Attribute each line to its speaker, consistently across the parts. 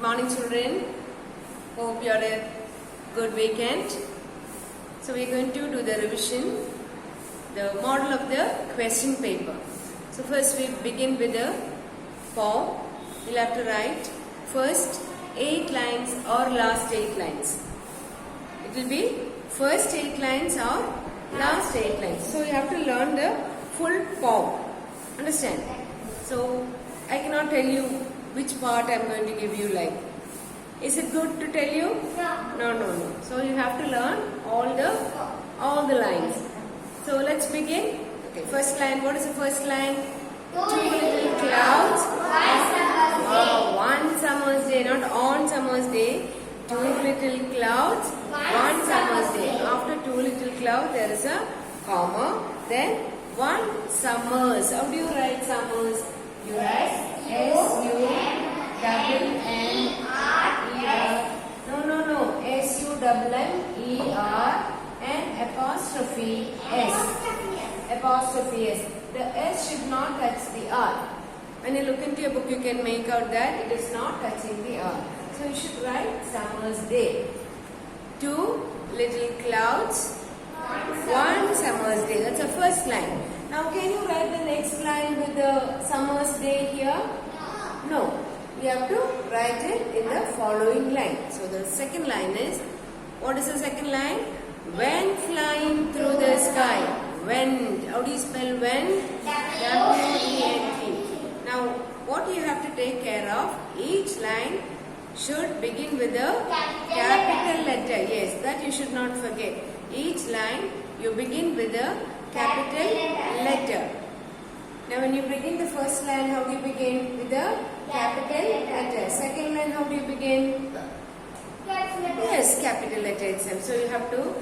Speaker 1: Good morning, children. Hope you had a good weekend. So we are going to do the revision, the model of the question paper. So first we begin with the form. You'll have to write first 8 lines or last 8 lines. It will be first 8 lines or last 8 lines. So you have to learn the full form. Understand? So I cannot tell you which part I am going to give you like. Is it good to tell you? No. So you have to learn all the lines. So let's begin. Okay, first line. What is the first line? Two little clouds. One summer's day, not on summer's day. Two little clouds. One summer's day. After two little clouds, there is a comma. Then one summers. How do you write summers? You write S-U-M-M-E-R. No. S-U-M-M-E-R and apostrophe S. Apostrophe S. The S should not touch the R. When you look into your book, you can make out that it is not touching the R. So you should write summer's day. Two little clouds. One summer's day. That's the first line. Now can you write the next line with the summer's day here? No. You have to write it in the following line. So the second line is, what is the second line? When flying through the sky. When. How do you spell when? W-E-N-T. Now what you have to take care of, each line should begin with a capital letter. Yes, that you should not forget. Each line you begin with a capital letter. Now when you begin the first line, how do you begin? With a capital letter. Second line, how do you begin? Yes, capital letter itself. So you have to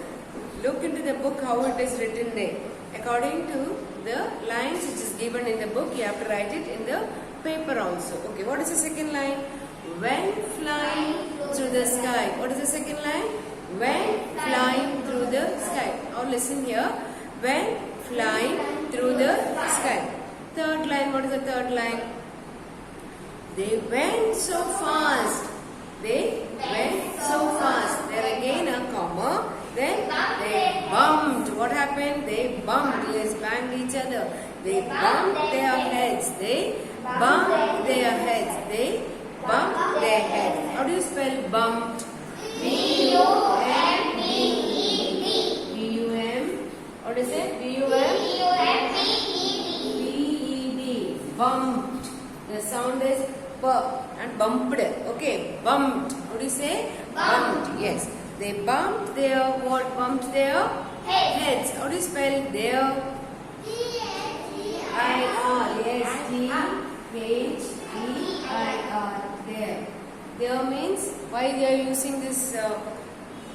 Speaker 1: look into the book how it is written there. According to the lines which is given in the book, you have to write it in the paper also. Okay, what is the second line? When flying through the sky. What is the second line? When flying through the sky. Now listen here. When flying through the sky. Third line, what is the third line? They went so fast. They went so fast. There again a comma. Then they bumped. What happened? They bumped. Yes, banged each other. They bumped their heads. They bumped their heads. They bumped their heads. How do you spell bumped? B-U-M-B-E-D. B-U-M. What is it? B-U-M-B-E-D. Bumped. The sound is B and bumped. Okay, bumped. What do you say? Bumped. Yes. They bumped their what? Bumped their heads. How do you spell their? I-R. Yes. T-H-E-I-R. There. There means, why they are using this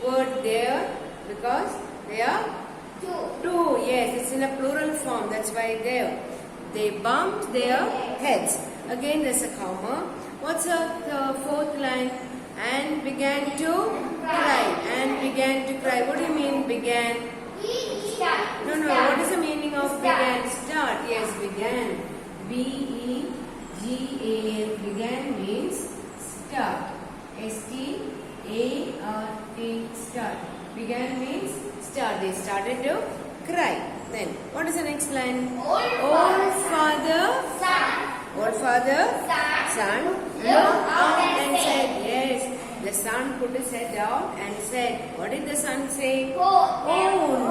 Speaker 1: word there? Because they are two. Yes, it's in a plural form. That's why there. They bumped their heads. Again, there's a comma. What's the fourth line? And began to cry. And began to cry. What do you mean began? No. What is the meaning of began? Start. Yes, began. B-E-G-A-N. Began means start. S-T-A-R-T. Start. Began means start. They started to cry. Then, what is the next line? Old father, son, looked up and said, yes. The son put his head out and said, what did the son say? Oh,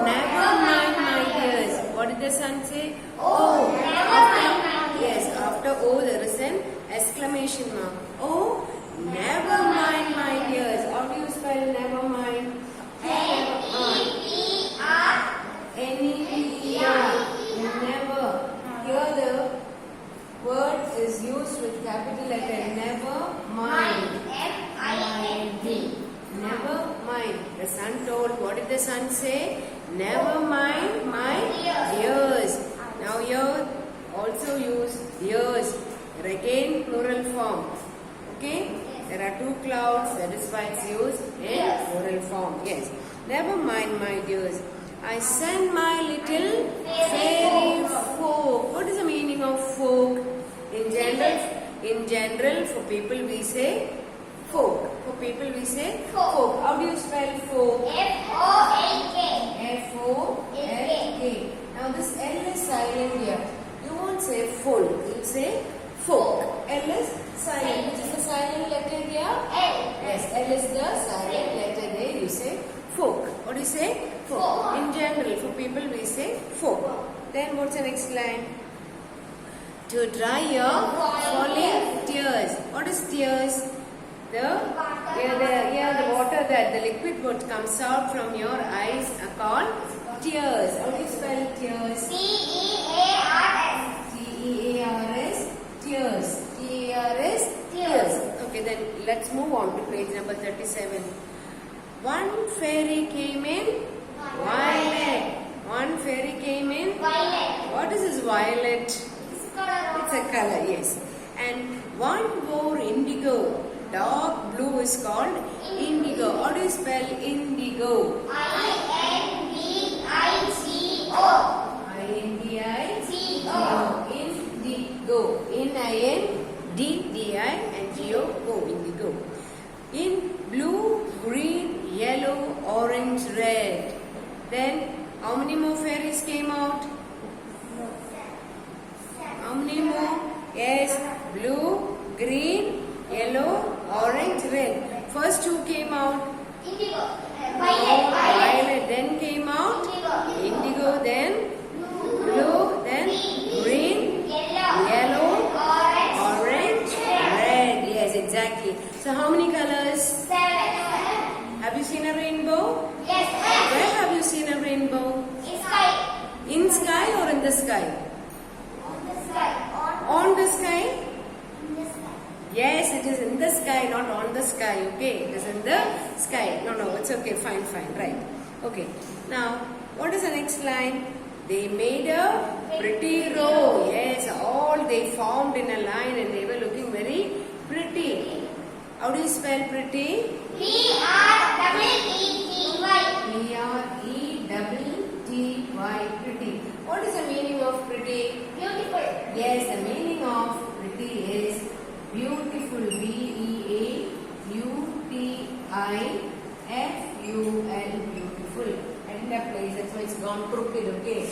Speaker 1: never mind my dears. What did the son say? Oh, yes, after O there is an exclamation mark. Oh, never mind my dears. How do you spell never mind? N-E-V-E-R. Never. Here the word is used with capital letter. Never mind. M-I-N-D. Never mind. The son told. What did the son say? Never mind my dears. Now here also use dears. Again plural form. Okay? There are two clouds. That is why it's used in plural form. Yes. Never mind my dears. I send my little fairy folk. What is the meaning of folk? In general, for people we say Folk. For people we say
Speaker 2: Folk.
Speaker 1: folk. How do you spell folk?
Speaker 2: F-O-L-K.
Speaker 1: F-O-L-K. Now this L is silent here. You won't say full. You'll say folk. L is silent. Which is the silent letter here?
Speaker 2: L.
Speaker 1: Yes, L is the silent letter there. You say folk. What do you say?
Speaker 2: Folk.
Speaker 1: In general, for people we say folk. Then what's the next line? To dry your falling tears. What is tears? The water that the liquid what comes out from your eyes are called tears. How do you spell tears?
Speaker 2: T-E-A-R-S.
Speaker 1: T-E-A-R-S. Tears. T-E-A-R-S. Tears. Okay, then let's move on to page number 37. One fairy came in violet. One fairy came in.
Speaker 2: Violet.
Speaker 1: What is this violet?
Speaker 2: It's color.
Speaker 1: It's a color, yes. And one wore indigo. Dark blue is called indigo. How do you spell indigo?
Speaker 2: I-N-D-I-G-O.
Speaker 1: I-N-D-I-G-O. Indigo. N-I-N-D-D-I-N-G-O. Go, indigo. In blue, green, yellow, orange, red. Then, how many more fairies came out? How many more? Yes, blue, green, yellow, orange, red. First two came out.
Speaker 2: Indigo.
Speaker 1: Violet. Then came out. Indigo. Then blue. Then green, yellow, orange, red. Yes, exactly. So how many colors?
Speaker 2: 7.
Speaker 1: Have you seen a rainbow?
Speaker 2: Yes.
Speaker 1: Where have you seen a rainbow?
Speaker 2: In sky.
Speaker 1: In sky or in the sky?
Speaker 2: On the sky.
Speaker 1: On the sky?
Speaker 2: In the sky.
Speaker 1: Yes, it is in the sky, not on the sky. Okay, it is in the sky. No, it's okay. Fine, right. Okay. Now, what is the next line? They made a pretty row. Yes, all they formed in a line and they were looking very pretty. How do you spell pretty?
Speaker 2: P-R-E-E-T-Y.
Speaker 1: P-R-E-T-T-Y. Pretty. What is the meaning of pretty?
Speaker 2: Beautiful.
Speaker 1: Yes, the meaning of pretty is beautiful. B-E-A-U-T-I-F-U-L. Beautiful. And that place, that's why it's gone crooked, okay?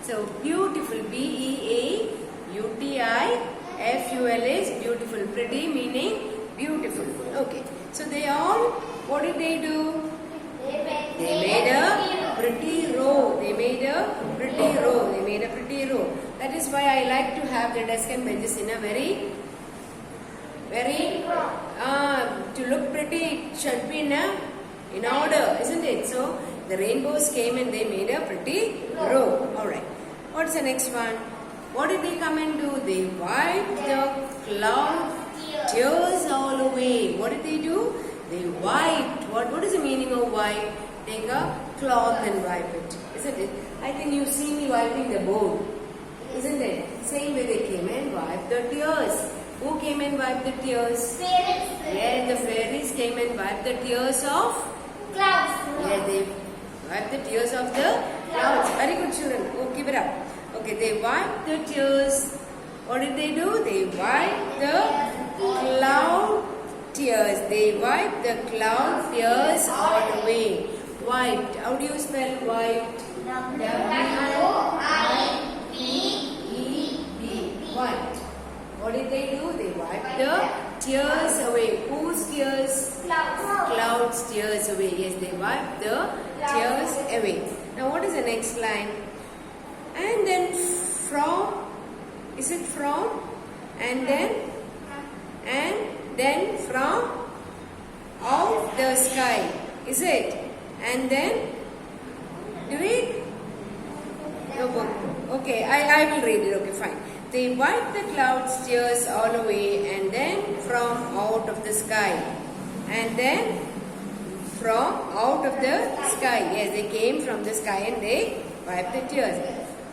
Speaker 1: So, beautiful. B-E-A-U-T-I-F-U-L is beautiful. Pretty meaning beautiful. Okay. So, they all, what did they do? They made a pretty row. They made a pretty row. They made a pretty row. That is why I like to have the desk and benches in a very to look pretty, it should be in order, isn't it? So the rainbows came and they made a pretty row. Alright. What's the next one? What did they come and do? They wiped the cloud tears all away. What did they do? They wiped. What is the meaning of wipe? Take a cloth and wipe it, isn't it? I think you see me wiping the board, isn't it? Same way they came and wiped the tears. Who came and wiped the tears?
Speaker 2: Fairies.
Speaker 1: Yeah, the fairies came and wiped the tears of
Speaker 2: Clouds.
Speaker 1: Yeah, they wiped the tears of the clouds. Very good, children. Oh, keep it up. Okay, they wiped the tears. What did they do? They wiped the cloud tears. They wiped the cloud tears all away. Wiped. How do you spell wiped? W-I-P-E-D. Wiped. What did they do? They wiped the tears away. Whose tears? Clouds tears away. Yes, they wiped the tears away. Now what is the next line? And then from, is it from? And then from out the sky. Is it? And then do it? No, okay, I will read it. Okay, fine. They wiped the clouds tears all away and then from out of the sky. And then from out of the sky. Yes, they came from the sky and they wiped the tears.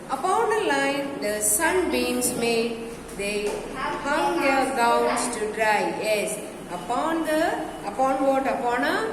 Speaker 1: Upon a line the sunbeams made, they hung their gowns to dry. Yes, upon what? Upon a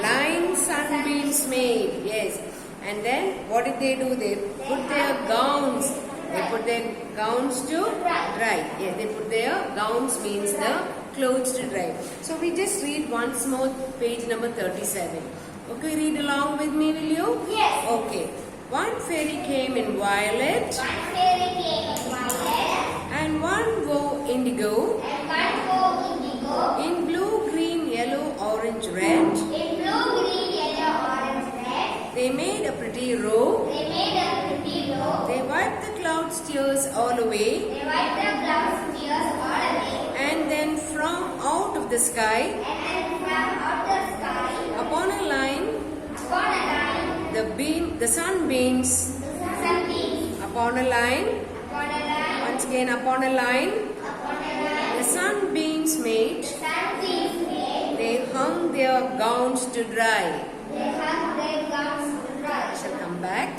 Speaker 1: line sunbeams made. Yes. And then what did they do? They put their gowns. They put their gowns to dry. Yes, they put their gowns means the clothes to dry. So we just read once more page number 37. Okay, read along with me, will you?
Speaker 2: Yes.
Speaker 1: Okay. One fairy came in violet
Speaker 2: One fairy came in violet,
Speaker 1: and one wore indigo
Speaker 2: and one wore indigo.
Speaker 1: in blue, green, yellow, orange, red.
Speaker 2: In blue, green, yellow, orange, red.
Speaker 1: They made a pretty row.
Speaker 2: They made a pretty row.
Speaker 1: They wiped the clouds' tears all away.
Speaker 2: They wiped the clouds' tears all away.
Speaker 1: And then from out of the sky,
Speaker 2: And then from out the sky,
Speaker 1: upon a line, the sunbeams.
Speaker 2: the sunbeams.
Speaker 1: Upon a line,
Speaker 2: Upon a line,
Speaker 1: once again upon a line,
Speaker 2: upon a line,
Speaker 1: the sunbeams made.
Speaker 2: sunbeams made.
Speaker 1: They hung their gowns to dry.
Speaker 2: They hung their gowns to dry.
Speaker 1: I shall come back.